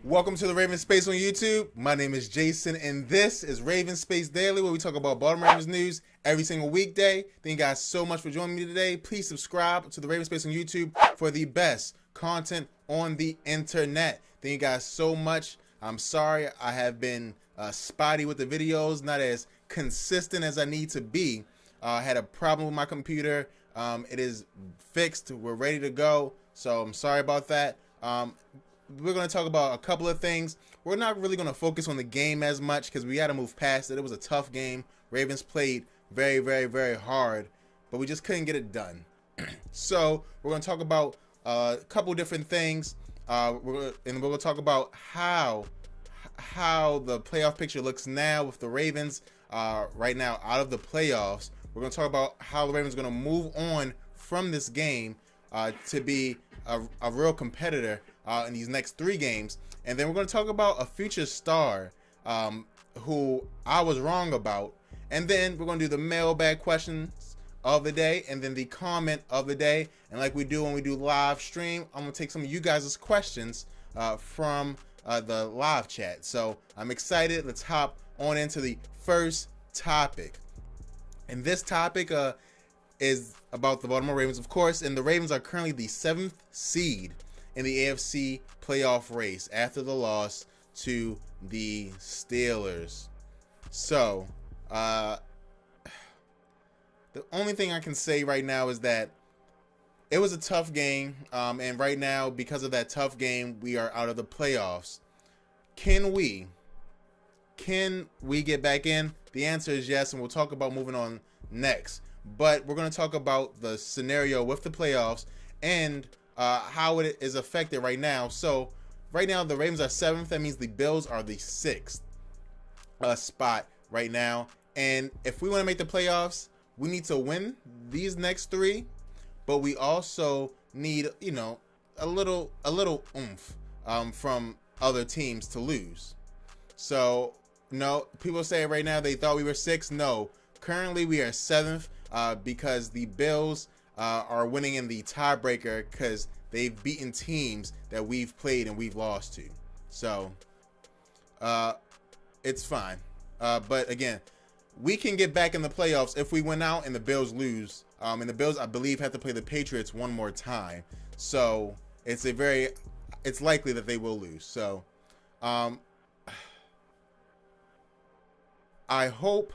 Welcome to the Raven Space on YouTube. My name is Jason, and this is Raven Space Daily, where we talk about Baltimore Ravens news every single weekday. Thank you guys so much for joining me today. Please subscribe to the Raven Space on YouTube for the best content on the internet. Thank you guys so much. I'm sorry I have been spotty with the videos, not as consistent as I need to be. I had a problem with my computer. It is fixed. We're ready to go. So I'm sorry about that. We're going to talk about a couple of things. We're not really going to focus on the game as much because we had to move past it. It was a tough game. Ravens played very, very, very hard, but we just couldn't get it done. So we're going to talk about a couple different things. We're going to talk about how the playoff picture looks now with the Ravens right now out of the playoffs. We're going to talk about how the Ravens are going to move on from this game to be a real competitor in these next 3 games. And then we're going to talk about a future star who I was wrong about. And then we're going to do the mailbag questions of the day and then the comment of the day. And like we do when we do live stream, I'm going to take some of you guys' questions from the live chat. So I'm excited. Let's hop on into the first topic. And this topic is about the Baltimore Ravens, of course, and the Ravens are currently the 7th seed in the AFC playoff race after the loss to the Steelers. So, the only thing I can say right now is that it was a tough game, and right now, because of that tough game, we are out of the playoffs. Can we get back in? The answer is yes, and we'll talk about moving on next. But we're going to talk about the scenario with the playoffs and how it is affected right now. So right now the Ravens are 7th. That means the Bills are the 6th spot right now. And if we want to make the playoffs, we need to win these next 3. But we also need, you know, a little oomph from other teams to lose. So no, people say right now they thought we were 6th. No, currently we are 7th. Because the Bills are winning in the tiebreaker because they've beaten teams that we've played and we've lost to. So it's fine. But again, we can get back in the playoffs if we win out and the Bills lose. And the Bills, I believe, have to play the Patriots one more time. So it's likely that they will lose. So I hope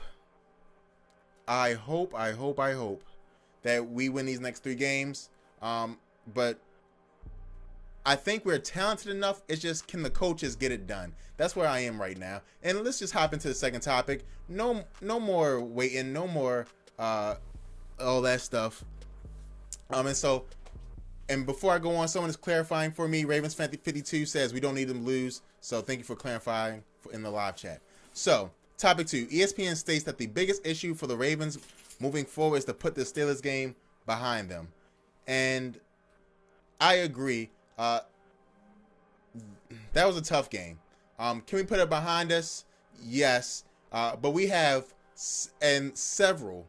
that we win these next 3 games. But I think we're talented enough. It's just, can the coaches get it done? That's where I am right now. And let's just hop into the second topic. No more waiting. No more all that stuff. And before I go on, someone is clarifying for me. Ravens Fan 52 says we don't need them to lose. So thank you for clarifying in the live chat. So topic 2, ESPN states that the biggest issue for the Ravens moving forward is to put the Steelers game behind them. And I agree. That was a tough game. Can we put it behind us? Yes. But we have several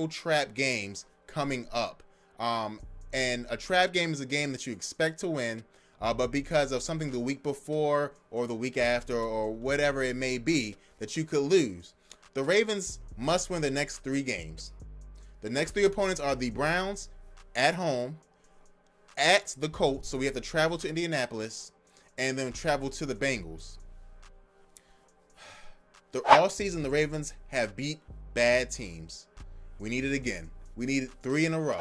trap games coming up. And a trap game is a game that you expect to win. But because of something the week before or the week after or whatever it may be that you could lose, the Ravens must win the next 3 games. The next 3 opponents are the Browns at home, at the Colts, so we have to travel to Indianapolis, and then travel to the Bengals. All season, the Ravens have beat bad teams. We need it again. We need it 3 in a row.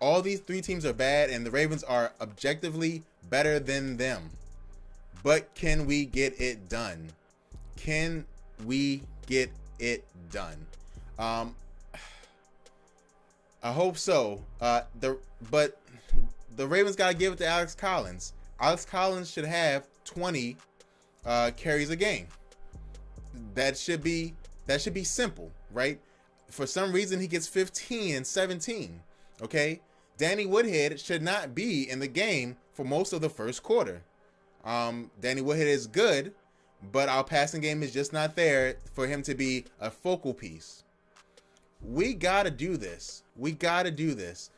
All these 3 teams are bad, and the Ravens are objectively better than them. But can we get it done? Can we get it done? I hope so. But the Ravens got to give it to Alex Collins. Alex Collins should have 20 carries a game. That should be simple, right? For some reason, he gets 15 and 17. Okay, Danny Woodhead should not be in the game for most of the first quarter. Danny Woodhead is good, but our passing game is just not there for him to be a focal piece. We got to do this. We got to do this.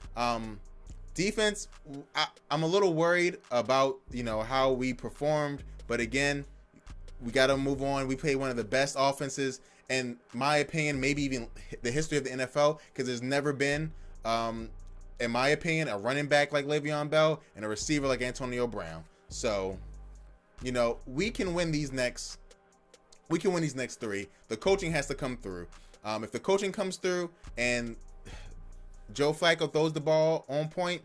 Defense, I'm a little worried about, how we performed, but again, we got to move on. We played one of the best offenses, in my opinion, maybe even the history of the NFL, because there's never been, in my opinion, a running back like Le'Veon Bell and a receiver like Antonio Brown. So, we can win these next. We can win these next three. The coaching has to come through. If the coaching comes through and Joe Flacco throws the ball on point,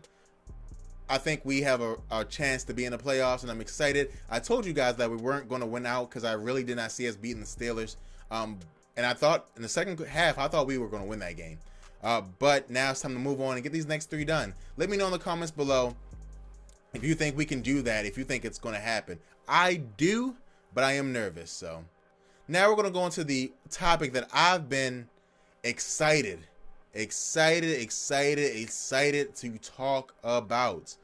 I think we have a chance to be in the playoffs, and I'm excited. I told you guys that we weren't going to win out because I really did not see us beating the Steelers. And I thought in the second half, I thought we were going to win that game. But now it's time to move on and get these next three done. Let me know in the comments below if you think we can do that, if you think it's going to happen. I do, but I am nervous. So now we're going to go into the topic that I've been excited to talk about.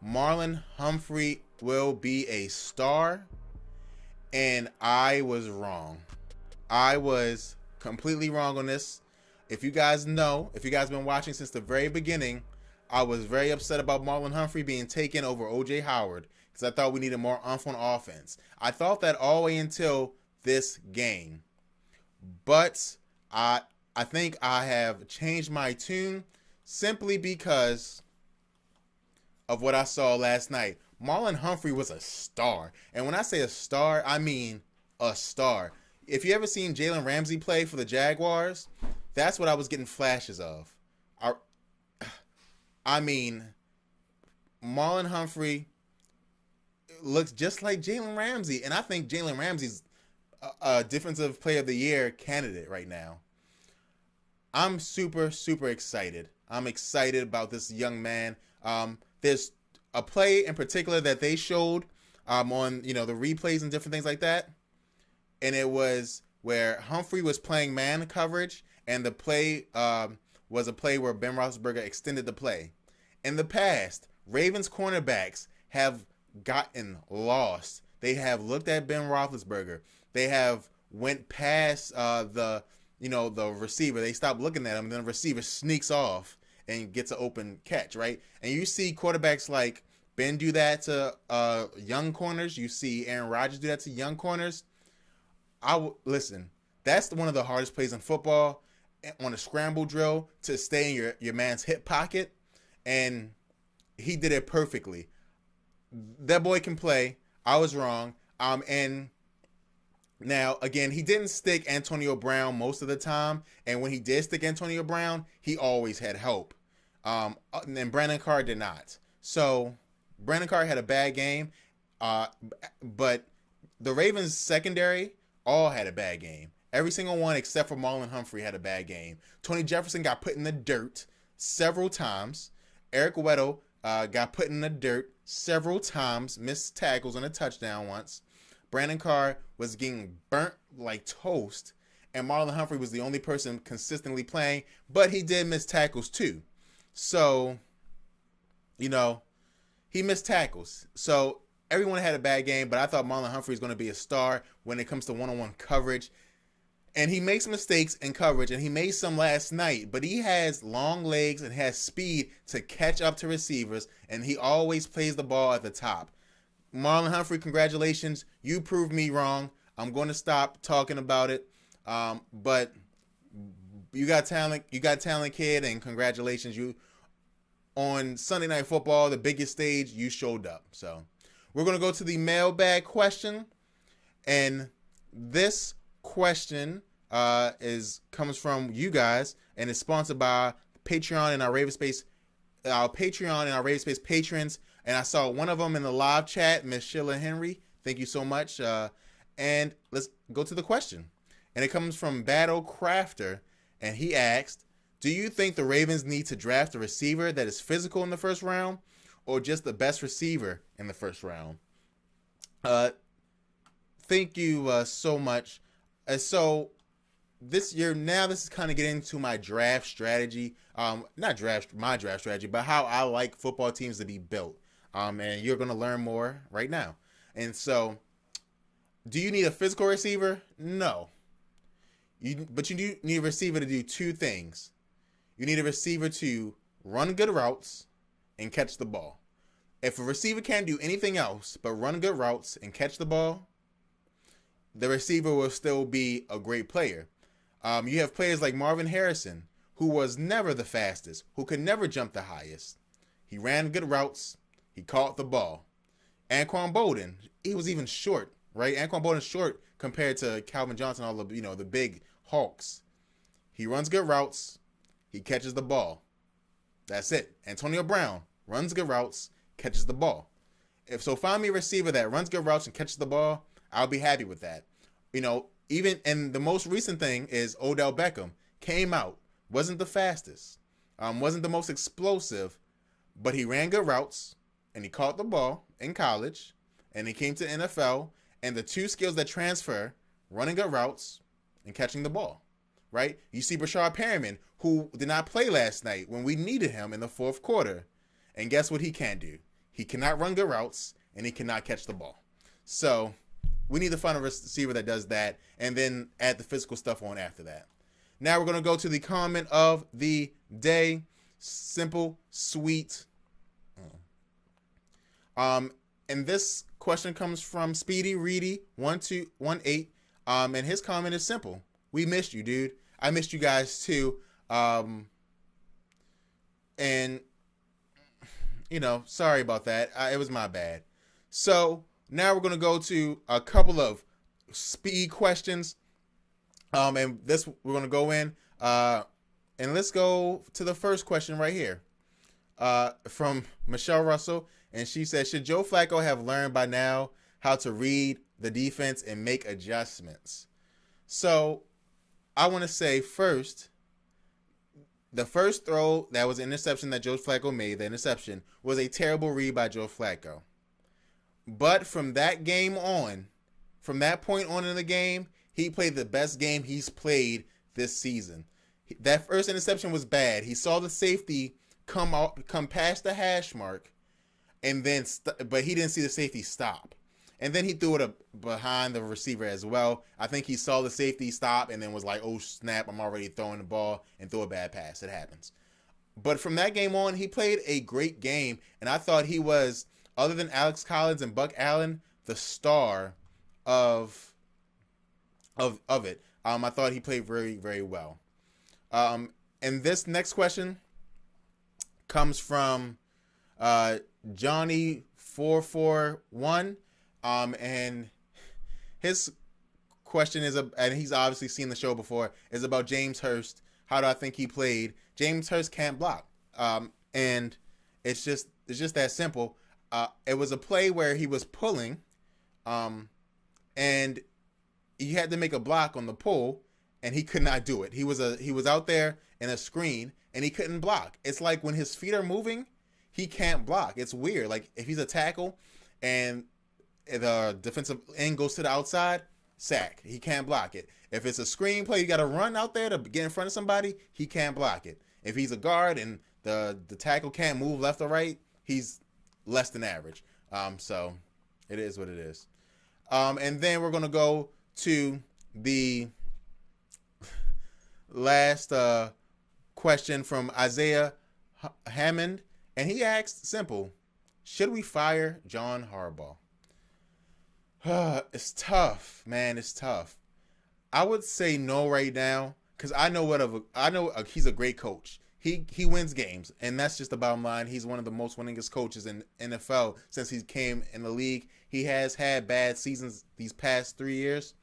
Marlon Humphrey will be a star, and I was wrong. I was completely wrong on this. If you guys know, if you guys been watching since the very beginning, I was very upset about Marlon Humphrey being taken over OJ Howard because I thought we needed more oomph on offense. I thought that all the way until this game, but I think I have changed my tune simply because of what I saw last night. Marlon Humphrey was a star. And when I say a star, I mean a star. If you ever seen Jalen Ramsey play for the Jaguars, that's what I was getting flashes of. I mean, Marlon Humphrey looks just like Jalen Ramsey. And I think Jalen Ramsey's a Defensive Player of the Year candidate right now. I'm super excited. I'm excited about this young man. There's a play in particular that they showed on, the replays and different things like that. And it was where Humphrey was playing man coverage, and the play was a play where Ben Roethlisberger extended the play. In the past, Ravens cornerbacks have gotten lost. They have looked at Ben Roethlisberger. They have went past the receiver. They stop looking at him, and then the receiver sneaks off and gets an open catch, right? And you see quarterbacks like Ben do that to young corners. You see Aaron Rodgers do that to young corners. Listen, that's one of the hardest plays in football, on a scramble drill, to stay in your man's hip pocket, and he did it perfectly. That boy can play. I was wrong. And now, again, he didn't stick Antonio Brown most of the time, and when he did stick Antonio Brown, he always had help. And Brandon Carr did not. So Brandon Carr had a bad game, but the Ravens secondary all had a bad game. Every single one except for Marlon Humphrey had a bad game. Tony Jefferson got put in the dirt several times. Eric Weddle got put in the dirt several times, missed tackles on a touchdown once. Brandon Carr was getting burnt like toast, and Marlon Humphrey was the only person consistently playing, but he did miss tackles too. So, he missed tackles. So everyone had a bad game, but I thought Marlon Humphrey was going to be a star when it comes to one-on-one coverage. And he makes mistakes in coverage, and he made some last night, but he has long legs and has speed to catch up to receivers, and he always plays the ball at the top. Marlon Humphrey, congratulations. You proved me wrong. I'm going to stop talking about it. But you got talent. You got talent, kid, and congratulations. You on Sunday Night Football, the biggest stage, you showed up. So we're going to go to the mailbag question, and this question comes from you guys, and is sponsored by Patreon and our Ravenspace patrons. And I saw one of them in the live chat, Miss Sheila Henry. Thank you so much. And let's go to the question. And it comes from Battle Crafter, and he asked, do you think the Ravens need to draft a receiver that is physical in the first round, or just the best receiver in the first round? Thank you so much. So this year, now this is kind of getting to my draft strategy. Not my draft strategy, but how I like football teams to be built. And you're going to learn more right now. And so, do you need a physical receiver? No. But you do need a receiver to do two things. You need a receiver to run good routes, and catch the ball. If a receiver can't do anything else but run good routes and catch the ball, the receiver will still be a great player. You have players like Marvin Harrison, who was never the fastest, who could never jump the highest. He ran good routes. He caught the ball. Anquan Bolden, he was even short, right? Anquan Bolden's short compared to Calvin Johnson, all the the big hulks. He runs good routes. He catches the ball. That's it. Antonio Brown runs good routes, catches the ball. If so, find me a receiver that runs good routes and catches the ball, I'll be happy with that. Even and the most recent thing is Odell Beckham came out, wasn't the fastest, wasn't the most explosive, but he ran good routes and he caught the ball in college, and he came to NFL, and the two skills that transfer, running good routes and catching the ball, right? You see Brashard Perriman, who did not play last night when we needed him in the fourth quarter, and guess what he can do? He cannot run good routes, and he cannot catch the ball. So we need to find a receiver that does that, and then add the physical stuff on after that. Now we're going to go to the comment of the day. Simple, sweet. And this question comes from Speedy Reedy 1218. And his comment is simple. We missed you, dude. I missed you guys too. And sorry about that. It was my bad. So now we're going to go to a couple of speed questions. And this we're going to go in. And let's go to the first question right here. From Michelle Russell. And she said, should Joe Flacco have learned by now how to read the defense and make adjustments? So I want to say first, the first throw that was an interception that Joe Flacco made, the interception, was a terrible read by Joe Flacco. But from that game on, from that point on in the game, he played the best game he's played this season. That first interception was bad. He saw the safety come past the hash mark, and then but he didn't see the safety stop. And then he threw it behind the receiver as well. I think he saw the safety stop and then was like, oh, snap, I'm already throwing the ball, and threw a bad pass. It happens. But from that game on, he played a great game, and I thought he was, other than Alex Collins and Buck Allen, the star of it. I thought he played very, very well. And this next question comes from Johnny441. And his question is, and he's obviously seen the show before, is about James Hurst. How do I think he played? James Hurst can't block. And it's just that simple. It was a play where he was pulling, and he had to make a block on the pull, and he could not do it. He was out there in a screen, and he couldn't block. It's like when his feet are moving, he can't block. It's weird. Like if he's a tackle and the defensive end goes to the outside, sack. He can't block it. If it's a screen play, you got to run out there to get in front of somebody, he can't block it. If he's a guard and the tackle can't move left or right, he's less than average. So it is what it is. And then we're going to go to the last question from Isaiah Hammond. And he asked, simple, should we fire John Harbaugh? It's tough, man. It's tough. I would say no right now, because I know he's a great coach. He wins games, and that's just the bottom line. He's one of the most winningest coaches in NFL since he came in the league. He has had bad seasons these past 3 years,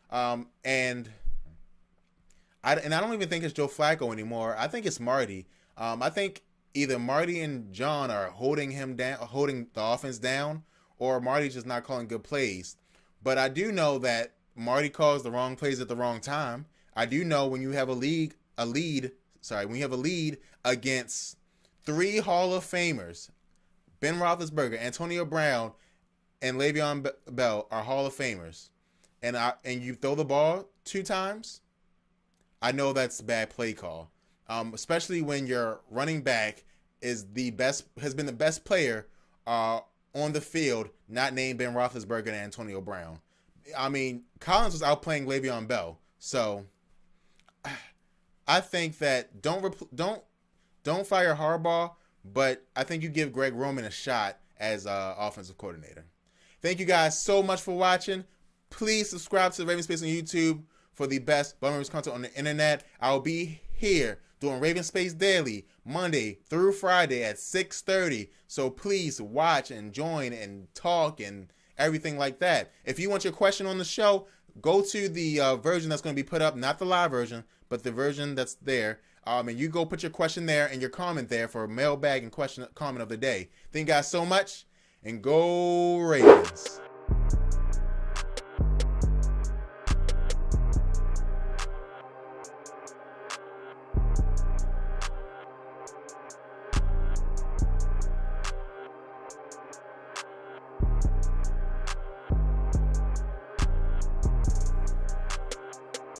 and I don't even think it's Joe Flacco anymore. I think it's Marty. I think either Marty and John are holding him down, holding the offense down, or Marty's just not calling good plays. But I do know that Marty calls the wrong plays at the wrong time. I do know when you have a lead against 3 Hall of Famers, Ben Roethlisberger, Antonio Brown, and Le'Veon Bell are Hall of Famers, and you throw the ball 2 times, I know that's a bad play call. Especially when your running back has been the best player on the field, not named Ben Roethlisberger and Antonio Brown. I mean, Collins was outplaying Le'Veon Bell, so I think that don't fire Harbaugh, but I think you give Greg Roman a shot as offensive coordinator. Thank you guys so much for watching. Please subscribe to the Raven Space on YouTube for the best Baltimore Ravens content on the internet. I'll be here doing Raven Space Daily Monday through Friday at 6:30. So please watch and join and talk and everything like that. If you want your question on the show, go to the version that's going to be put up, not the live version, but the version that's there. And you go put your question there and your comment there for mailbag and comment of the day. Thank you guys so much, and go Ravens.